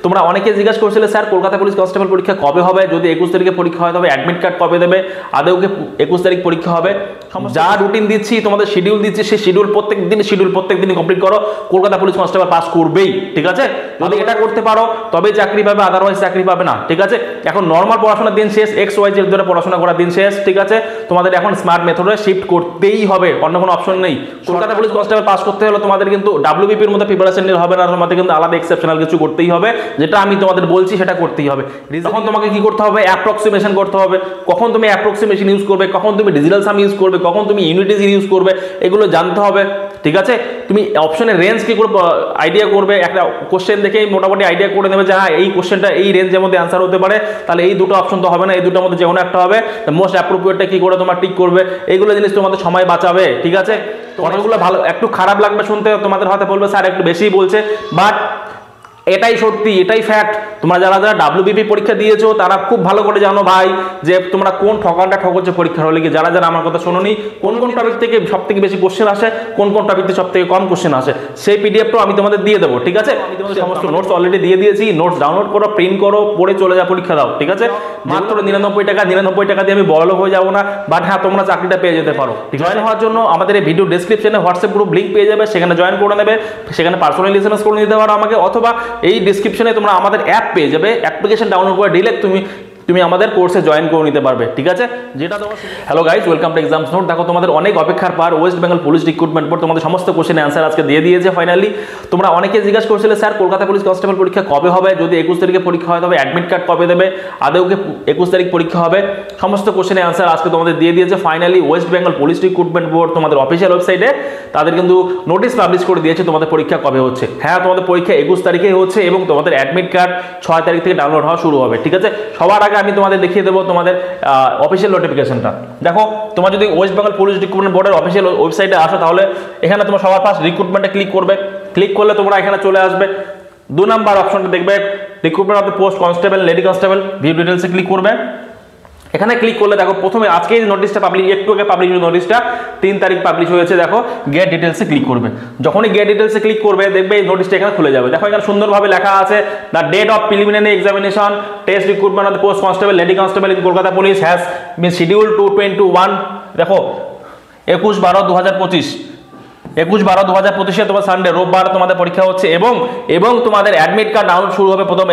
তোমরা অনেকে জিজ্ঞাসা করছিলে স্যার কলকাতা পুলিশ কনস্টেবল পরীক্ষা কবে হবে, যদি 21 তারিখে পরীক্ষা হয় তবে অ্যাডমিট কার্ড কবে দেবে, আদৌ কি 21 তারিখ পরীক্ষা হবে? যা রুটিন দিচ্ছি তোমাদের শিডিউল দিচ্ছি, সেই শিডিউল প্রত্যেক দিন কমপ্লিট করো, কলকাতা পুলিশ কনস্টেবল পাস করবেই। ঠিক আছে, যদি এটা করতে পারো তবেই চাকরি পাবে, আদারওয়াইজ চাকরি পাবে না। ঠিক আছে, এখন নর্মাল পড়াশোনার দিন শেষ, XYZ ধরে পড়াশোনা করার দিন শেষ। ঠিক আছে, তোমাদের এখন স্মার্ট মেথডে শিফট করতেই হবে, অন্য কোনো অপশন নেই। কলকাতা পুলিশ কনস্টেবল পাস করতে হলে তোমাদের কিন্তু WBP এর মধ্যে প্রিপারেশন নিতে হবে না, তোমাদের কিন্তু আলাদা এক্সেপশনাল কিছু করতেই হবে, যেটা আমি তোমাদের বলছি সেটা করতেই হবে। তখন তোমাকে কি করতে হবে, অ্যাপ্রক্সিমেশন করতে হবে, কখন তুমি অ্যাপ্রক্সিমেশন ইউজ করবে, কখন তুমি ডিজিটাল সাম ইউজ করবে, কখন তুমি ইউনিটি ইউজ করবে, এগুলো জানতে হবে। ঠিক আছে, তুমি অপশনের রেঞ্জ কি করে আইডিয়া করবে, একটা কোশ্চেন দেখেই মোটামুটি আইডিয়া করে নেবে যে হ্যাঁ এই কোশ্চেনটা এই রেঞ্জের মধ্যে অ্যান্সার হতে পারে, তাহলে এই দুটো অপশন তো হবে না, এই দুটোর মধ্যে যে কোনো একটা হবে, মোস্ট অ্যাপ্রোপ্রিয়েটটা কি করে তোমার টিক করবে, এইগুলো জিনিস তোমাদের সময় বাঁচাবে। ঠিক আছে, কথাগুলো ভালো একটু খারাপ লাগবে শুনতে, তোমাদের হয়তো বলবে স্যার একটু বেশিই বলছে, বাট এটাই সত্যি, এটাই ফ্যাক্ট। তোমরা যারা WBP পরীক্ষা দিয়েছো তারা খুব ভালো করে জানো ভাই যে তোমরা কোন ঠকানটা ঠকচ্ছে পরীক্ষার হলে কি। যারা আমার কথা শোনোনি, কোন টপিক থেকে সব থেকে বেশি কোশ্চেন আসে, কোন টপিক থেকে সব থেকে কম কোশ্চেন আসে, সেই PDFটাও আমি তোমাদের দিয়ে দেবো। ঠিক আছে, আমি তোমাদের সমস্ত নোটস অলরেডি দিয়ে দিয়েছি, নোটস ডাউনলোড করো, প্রিন্ট করো, পড়ে চলে যাও, পরীক্ষা দাও। ঠিক আছে, মাত্র 99 টাকা দিয়ে আমি বড়লোক হয়ে যাবো না, বাট হ্যাঁ তোমরা চাকরিটা পেয়ে যেতে পারো। জয়েন হওয়ার জন্য আমাদের এই ভিডিও ডেসক্রিপশনে হোয়াটসঅ্যাপ গ্রুপ লিঙ্ক পেয়ে যাবে, সেখানে জয়েন করে নেবে, সেখানে পার্সোনালি SMS করে নিতে পারো আমাকে, অথবা এই ডিসক্রিপশনে তোমরা আমাদের অ্যাপ পেয়ে যাবে, অ্যাপ্লিকেশন ডাউনলোড করে ডিরেক্ট তুমি আমাদের কোর্সে জয়েন করে নিতে পারবে। ঠিক আছে, যেটা তোমার hello guys, welcome to exams note. দেখো তোমাদের অনেক অপেক্ষার পর West Bengal police recruitment board তোমাদের সমস্ত কোশ্চেনের অ্যান্সার আজকে দিয়ে দিয়েছে ফাইনালি। তোমরা অনেকে জিজ্ঞাসা করছিলে স্যার কলকাতা পুলিশ কনস্টেবল পরীক্ষা কবে হবে, যদি 21 তারিখে পরীক্ষা হয় তবে অ্যাডমিট কার্ড কবে দেবে, আদৌ কি 21 তারিখ পরীক্ষা হবে? সমস্ত কোশ্চেনের অ্যান্সার আজকে তোমাদের দিয়ে দিয়েছে finally West Bengal police recruitment board. তোমাদের অফিসিয়াল ওয়েবসাইটে তাদের কিন্তু নোটিশ পাবলিশ করে দিয়েছে তোমাদের পরীক্ষা কবে হচ্ছে। হ্যাঁ তোমাদের পরীক্ষা 21 তারিখেই হচ্ছে এবং তোমাদের অ্যাডমিট কার্ড 6 তারিখ থেকে ডাউনলোড হওয়া শুরু হবে। ঠিক আছে, সবার আগে আমি তোমাদের দেখিয়ে দেবো তোমাদের অফিসিয়াল নোটিফিকেশনটা। দেখো তোমরা যদি ওয়েস্ট বেঙ্গল পুলিশ রিক্রুটমেন্ট বোর্ডের অফিসিয়াল ওয়েবসাইটে আসো, তাহলে এখানে তোমার সবার ফার্স্ট রিক্রুটমেন্টে ক্লিক করবে। ক্লিক করলে তোমরা এখানে চলে আসবে, 2 নাম্বার অপশনটা দেখবে recruitment of the post constable lady constable, view ডিটেলসে ক্লিক করবে। এখানে ক্লিক করলে দেখো প্রথমে আজকে এই নোটিশটা পাবলিশ, একটু আগে পাবলিশ নোটিশটা 3 তারিখ পাবলিশ হয়েছে। দেখো গেট ডিটেলসে ক্লিক করবে, যখনই গেট ডিটেলসে ক্লিক করবে দেখবে এই নোটিশটা এখানে খুলে যাবে। দেখো এখানে সুন্দরভাবে লেখা আছে the date of preliminary examination test recruitment of the post constable lady constable in Kolkata police has been schedule to 21। দেখো 21/12/2025, 21/12/2025 তোমার সানডে রোববার তোমাদের পরীক্ষা হচ্ছে এবং তোমাদের অ্যাডমিট কার্ড ডাউনলোড শুরু হবে প্রথম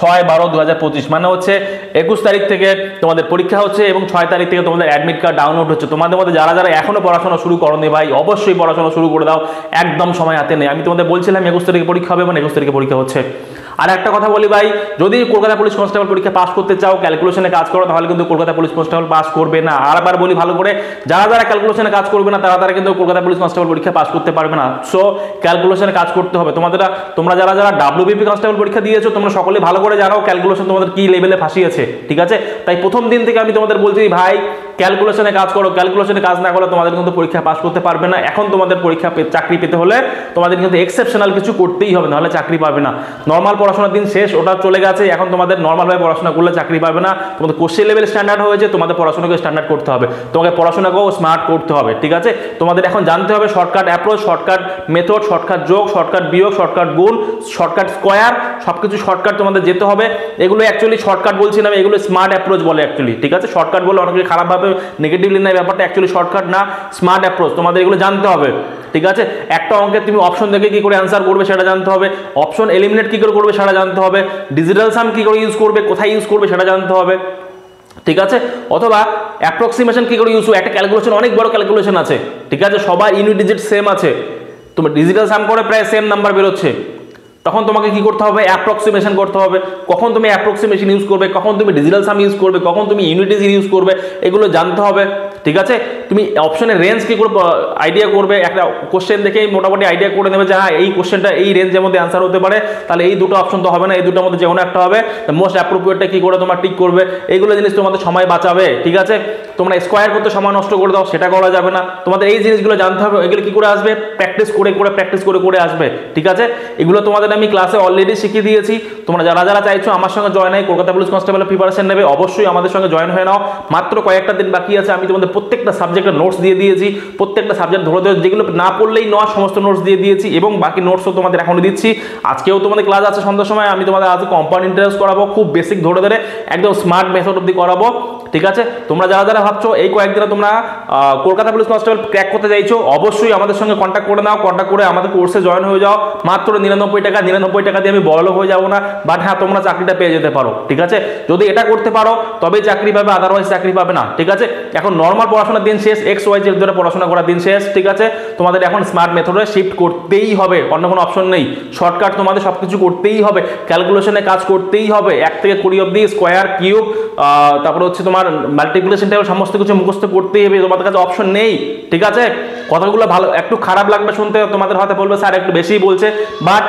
6/12/2025, মানে হচ্ছে 21 তারিখ থেকে তোমাদের পরীক্ষা হচ্ছে এবং 6 তারিখ থেকে তোমাদের অ্যাডমিট কার্ড ডাউনলোড হচ্ছে। তোমাদের মধ্যে যারা এখনো পড়াশোনা শুরু করোনি ভাই, অবশ্যই পড়াশোনা শুরু করে দাও, একদম সময় হাতে নেই। আমি তোমাদের বলছিলাম 21 তারিখে পরীক্ষা হবে, মানে 21 তারিখে পরীক্ষা হচ্ছে। আর একটা কথা বলি ভাই, যদি কলকাতা পুলিশ কনস্টেবল পরীক্ষা পাস করতে চাও, ক্যালকুলেশনে কাজ করো, তাহলে কিন্তু কলকাতা পুলিশ কনস্টেবল পাস করবে না। আরবার বলি ভালো করে, যারা ক্যালকুলেশনে কাজ করবে না তারা কিন্তু কলকাতা পুলিশ কনস্টেবল পরীক্ষা পাস করতে পারবে না। সো ক্যালকুলেশনে কাজ করতে হবে। তোমরা যারা WBP কনস্টেবল পরীক্ষা দিয়েছো তোমরা সকলে ভালো করে জানো ক্যালকুলেশন তোমাদের কি লেভেলে ফাঁসিয়েছে। ঠিক আছে, তাই প্রথম দিন থেকে আমি তোমাদের বলছি ভাই ক্যালকুলেশনে কাজ করো, ক্যালকুলেশনে কাজ না করলে তোমাদের কিন্তু পরীক্ষা পাস করতে পারবে না। এখন তোমাদের পরীক্ষা চাকরি পেতে হলে তোমাদের কিন্তু এক্সেপশনাল কিছু করতেই হবে, নাহলে চাকরি পাবে না। নর্মাল পড়াশোনার দিন শেষ, ওটা চলে গেছে। এখন তোমাদের নর্মালভাবে পড়াশোনা করলে চাকরি পাবে না। তোমাদের কোশ্চেন লেভেল স্ট্যান্ডার্ড হয়েছে, তোমাদের পড়াশোনাকে স্ট্যান্ডার্ড করতে হবে, তোমাকে পড়াশোনাকেও স্মার্ট করতে হবে। ঠিক আছে, তোমাদের এখন জানতে হবে shortcut approach, shortcut method, shortcut যোগ, শর্টকাট বিয়োগ, শর্টকাট গুণ, শর্টকাট স্কোয়ার, সবকিছু শর্টকাট তোমাদের যেতে হবে। এগুলো অ্যাকচুয়ালি শর্টকাট বলছি না, এগুলো স্মার্ট অ্যাপ্রোচ বলে অ্যাকচুয়ালি। ঠিক আছে, শর্টকাট বলে অনেকে খারাপভাবে নেগেটিভলি নেয় ব্যাপারটা, অ্যাকচুয়ালি শর্টকাট না, স্মার্ট অ্যাপ্রোচ। তোমাদের এগুলো জানতে হবে। ঠিক আছে, একটা অঙ্কে তুমি অপশন দেখে কি করে অ্যান্সার করবে সেটা জানতে হবে, অপশন এলিমিনেট কি করে করবে সেটা জানতে হবে, ডিজিটাল সাম কি করে ইউজ করবে, কোথায় ইউজ করবে সেটা জানতে হবে। ঠিক আছে, অথবা অ্যাপ্রক্সিমেশন কি করে ইউজ করবে, একটা ক্যালকুলেশন অনেক বড় ক্যালকুলেশন আছে। ঠিক আছে, সবার ইউনিট ডিজিট সেম আছে, তোমার ডিজিটাল সাম করে প্রায় সেম নাম্বার বেরোচ্ছে, তখন তোমাকে কি করতে হবে, অ্যাপ্রক্সিমেশন করতে হবে। কখন তুমি অ্যাপ্রক্সিমেশন ইউজ করবে, কখন তুমি ডিজিটাল সাম ইউজ করবে, কখন তুমি ইউনিট ইউজ করবে, এগুলো জানতে হবে। ঠিক আছে, তুমি অপশনের রেঞ্জ কি করে আইডিয়া করবে, একটা কোশ্চেন দেখেই মোটামুটি আইডিয়া করে নেবে যে হ্যাঁ এই কোশ্চেনটা এই রেঞ্জের মধ্যে অ্যান্সার হতে পারে, তাহলে এই দুটো অপশন তো হবে না, এই দুটোর মধ্যে যে কোনো একটা হবে, মোস্ট অ্যাপ্রোপ্রিয়েটটা কি করে তোমার টিক করবে, এইগুলো জিনিস তোমাদের সময় বাঁচাবে। ঠিক আছে, তোমরা স্কোয়ার করতে সময় নষ্ট করে দাও, সেটা করা যাবে না। তোমাদের এই জিনিসগুলো জানতে হবে, এগুলো কি করে আসবে, প্র্যাকটিস করে আসবে। ঠিক আছে, এগুলো তোমাদের আমি ক্লাসে অলরেডি শিখিয়ে দিয়েছি। তোমরা যারা চাইছো আমার সঙ্গে জয়েন হয়, কলকাতা পুলিশ কনস্টেবলের প্রিপারেশন নেবে, অবশ্যই আমাদের সঙ্গে জয়েন হয়ে নাও। মাত্র কয়েকটা দিন বাকি আছে, আমি তোমাদের প্রত্যেকটা সাবজেক্ট সাবজেক্টের নোটস দিয়ে দিয়েছি, প্রত্যেকটা সাবজেক্ট ধরে ধরে যেগুলো না পড়লেই নয় সমস্ত নোটস দিয়ে দিয়েছি, এবং বাকি নোটসও তোমাদের এখনও দিচ্ছি। আজকেও তোমাদের ক্লাস আছে সন্ধ্যার সময়, আমি তোমাদের আজকে কম্পাউন্ড ইন্টারেস্ট করাবো, খুব বেসিক ধরে ধরে একদম স্মার্ট মেথড অব্দি করাবো, ঠিক আছে? তোমরা যারা যারা ভাবছো এই কয়েকদিনে তোমরা কলকাতা পুলিশ কনস্টেবল ক্র্যাক করতে চাইছো, অবশ্যই আমাদের সঙ্গে কন্ট্যাক্ট করে নাও, কন্ট্যাক্ট করে আমাদের কোর্সে জয়েন হয়ে যাও। মাত্র 99 টাকা দিয়ে আমি বড়লোক হয়ে যাবো না, বাট হ্যাঁ তোমরা চাকরিটা পেয়ে যেতে পারো, ঠিক আছে? যদি এটা করতে পারো তবেই চাকরি পাবে, আদারওয়াইজ চাকরি পাবে না, ঠিক আছে? এখন নর্মাল পড়াশোনার দিন শেষ, XYZ ধরে পড়াশোনা করার দিন শেষ, ঠিক আছে? তোমাদের এখন স্মার্ট মেথডে শিফট করতেই হবে, অন্য কোনো অপশন নেই। শর্টকাট তোমাদের সব কিছু করতেই হবে, ক্যালকুলেশনে কাজ করতেই হবে, 1 থেকে 20 অব্দি, স্কোয়ার, কিউব, তারপরে হচ্ছে তোমার মাল্টিপ্লিকেশন টেবিল, সমস্ত কিছু মুখস্থ করতেই হবে, তোমাদের কাছে অপশন নেই, ঠিক আছে? কথাগুলো ভালো একটু খারাপ লাগবে শুনতে, তোমাদের হয়তো বলবে স্যার একটু বেশিই বলছে, বাট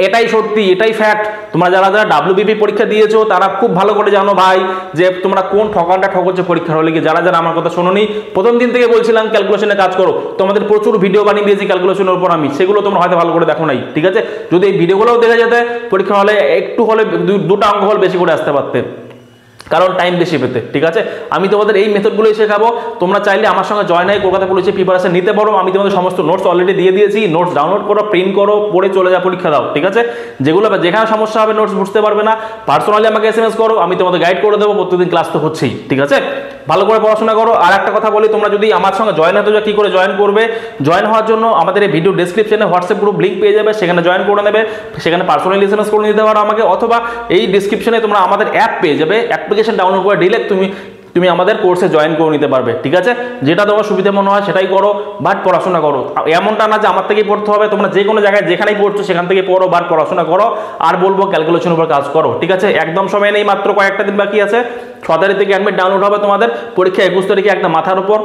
এটাই সত্যি, এটাই ফ্যাক্ট। তোমরা যারা যারা WBP পরীক্ষা দিয়েছো তারা খুব ভালো করে জানো ভাই যে তোমরা কোন ঠকানটা ঠকচ্ছে পরীক্ষার হলে গিয়ে। যারা যারা আমার কথা শোনোনি, প্রথম দিন থেকে বলছিলাম ক্যালকুলেশনে কাজ করো, তোমাদের প্রচুর ভিডিও বানিয়ে দিয়েছি ক্যালকুলেশনের উপর আমি, সেগুলো তোমরা হয়তো ভালো করে দেখো নাই, ঠিক আছে? যদি এই ভিডিওগুলোও দেখে যেতে পরীক্ষা হলে একটু হলে দুটো অঙ্ক হলে বেশি করে আসতে পারতে, কারণ টাইম বেশি পেতে, ঠিক আছে? আমি তোমাদের এই মেথডগুলোই শেখাবো। তোমরা চাইলে আমার সঙ্গে জয়েন হয়ে কলকাতা পুলিশের প্রিপারেশন নিতে পারো। আমি তোমাদের সমস্ত নোটস অলরেডি দিয়ে দিয়েছি, নোটস ডাউনলোড করো, প্রিন্ট করো, পড়ে চলে যাও, পরীক্ষা দাও, ঠিক আছে? যেগুলো যেখানে সমস্যা হবে, নোটস বুঝতে পারবে না, পার্সোনালি আমাকে SMS করো, আমি তোমাদের গাইড করে দেবো, প্রত্যেকদিন ক্লাস তো হচ্ছেই, ঠিক আছে? ভালো করে পড়াশোনা করো। আর একটা কথা বলি, তোমরা যদি আমার সঙ্গে জয়েন হতে চাও, কী করে জয়েন করবে? জয়েন হওয়ার জন্য আমাদের এই ভিডিও ডেসক্রিপশনে হোয়াটসঅ্যাপ গ্রুপ লিঙ্ক পেয়ে যাবে, সেখানে জয়েন করে নেবে, সেখানে পার্সোনালি SMS করে নিতে পারো আমাকে, অথবা এই ডিসক্রিপশনে তোমরা আমাদের অ্যাপ পেয়ে যাবে, অ্যাপ্লিকেশন ডাউনলোড করে ডিরেক্ট তুমি আমাদের কোর্সে জয়েন করে নিতে পারবে, ঠিক আছে? যেটা তোমার সুবিধা মনে হয় সেটাই করো, বাট পড়াশোনা করো। এমনটা না যে আমার থেকেই পড়তে হবে, তোমরা যে কোনো জায়গায় যেখানেই পড়ছো সেখান থেকে পড়ো, বাট পড়াশোনা করো। আর বলবো ক্যালকুলেশনের উপর কাজ করো, ঠিক আছে? একদম সময় নেই, মাত্র কয়েকটা দিন বাকি আছে। 6 তারিখ থেকে অ্যাডমিট ডাউনলোড হবে তোমাদের, পরীক্ষা 21 তারিখে একদম মাথার উপর।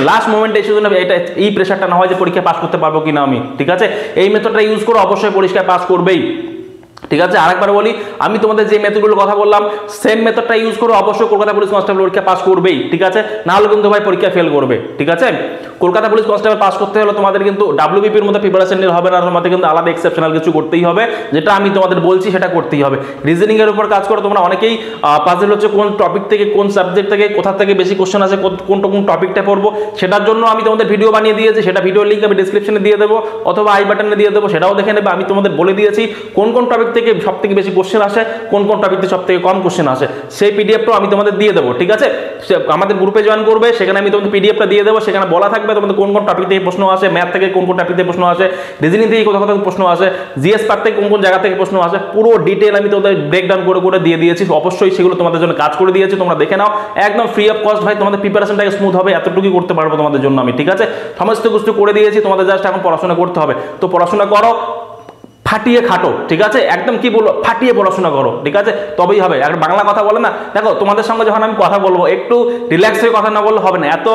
লাস্ট মোমেন্টে এসে জন্য এটা এই প্রেশারটা না হয় যে পরীক্ষা পাস করতে পারবো কিনা আমি, ঠিক আছে? এই মেথডটা ইউজ করো, অবশ্যই পরীক্ষা পাস করবেই, ঠিক আছে? আরেকবার বলি, আমি তোমাদের যে মেথডগুলো কথা বললাম সেম মেথডটা ইউজ করো, অবশ্যই কলকাতা পুলিশ কনস্টেবল পরীক্ষা পাস করবেই, ঠিক আছে? না হলে কিন্তু ভাই পরীক্ষা ফেল করবে, ঠিক আছে? কলকাতা পুলিশ কনস্টেবল পাস করতে হলে তোমাদের কিন্তু WBP এর মধ্যে প্রিপারেশন নিতে হবে না, তোমাদের কিন্তু আলাদা এক্সেপশনাল কিছু করতেই হবে, যেটা আমি তোমাদের বলছি সেটা করতেই হবে। রিজনিং এর উপর কাজ করো। তোমরা অনেকেই পাজল হচ্ছে কোন টপিক থেকে, কোন সাবজেক্ট থেকে, কোথা থেকে বেশি কোশ্চেন আছে, কোন টপিকটা পড়বো, সেটার জন্য আমি তোমাদের ভিডিও বানিয়ে দিয়েছি, সেটা ভিডিও লিঙ্ক আমি ডিসক্রিপশনে দিয়ে দেবো, অথবা আই বাটনে দিয়ে দেবো, সেটাও দেখে নেবে। আমি তোমাদের বলে দিয়েছি কোন কোন টপিক থেকে সব থেকে বেশি কোশ্চেন আসে, কোন কোন টপিকতে সব থেকে কম কোশ্চেন আসে, সেই পিডিএফটাও আমি তোমাদের দিয়ে দেবো, ঠিক আছে? আমাদের গ্রুপে জয়েন করবে, সেখানে আমি তোমাদের পিডিএফটা দিয়ে দেবো, সেখানে বলা থাকবে তোমাদের কোন কোন টপিক থেকে প্রশ্ন আসে, ম্যাথ থেকে কোন কোন টপিক থেকে প্রশ্ন আসে, রিজনিং থেকে কোথা কোথা প্রশ্ন আসে, জিএস পার্ট থেকে কোন কোন জায়গা থেকে প্রশ্ন আসে, পুরো ডিটেল আমি তোমাদের ব্রেকডাউন করে করে দিয়ে দিয়েছি। অবশ্যই সেগুলো তোমাদের জন্য কাজ করে দিয়েছি, তোমরা দেখে নাও, একদম ফ্রি অফ কস্ট ভাই। তোমাদের প্রিপারেশনটাকে স্মুথ হবে, এতটুকুই করতে পারবো তোমাদের জন্য আমি, ঠিক আছে? সমস্ত কিছু করে দিয়েছি, তোমাদের জাস্ট এখন পড়াশোনা করতে হবে। তো পড়াশোনা করো, ফাটিয়ে খাটো, ঠিক আছে? একদম কি বলবো, ফাটিয়ে পড়াশোনা করো, ঠিক আছে? তবেই হবে। আর বাংলা কথা বলে না, দেখো তোমাদের সঙ্গে যখন আমি কথা বলবো একটু রিল্যাক্স হয়ে কথা না বললে হবে না, এত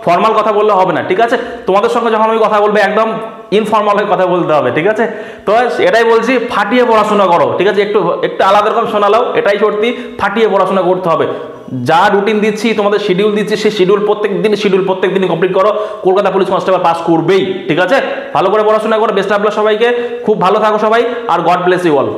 ফর্মাল কথা বললে হবে না, ঠিক আছে? তোমাদের সঙ্গে যখন আমি কথা বলবো একদম ইনফর্মাল হয়ে কথা বলতে হবে, ঠিক আছে? তো এটাই বলছি, ফাটিয়ে পড়াশোনা করো, ঠিক আছে? একটু আলাদা রকম শোনালাও, এটাই সত্যি, ফাটিয়ে পড়াশোনা করতে হবে। যা রুটিন দিচ্ছি, তোমাদের শিডিউল দিচ্ছি, সেই শিডিউল প্রত্যেক দিন কমপ্লিট করো, কলকাতা পুলিশ কনস্টেবল পাস করবেই, ঠিক আছে? ভালো করে পড়াশোনা করো। বেস্ট অফ লাক সবাইকে, খুব ভালো থাকো সবাই, আর গড ব্লেস ইউ অল।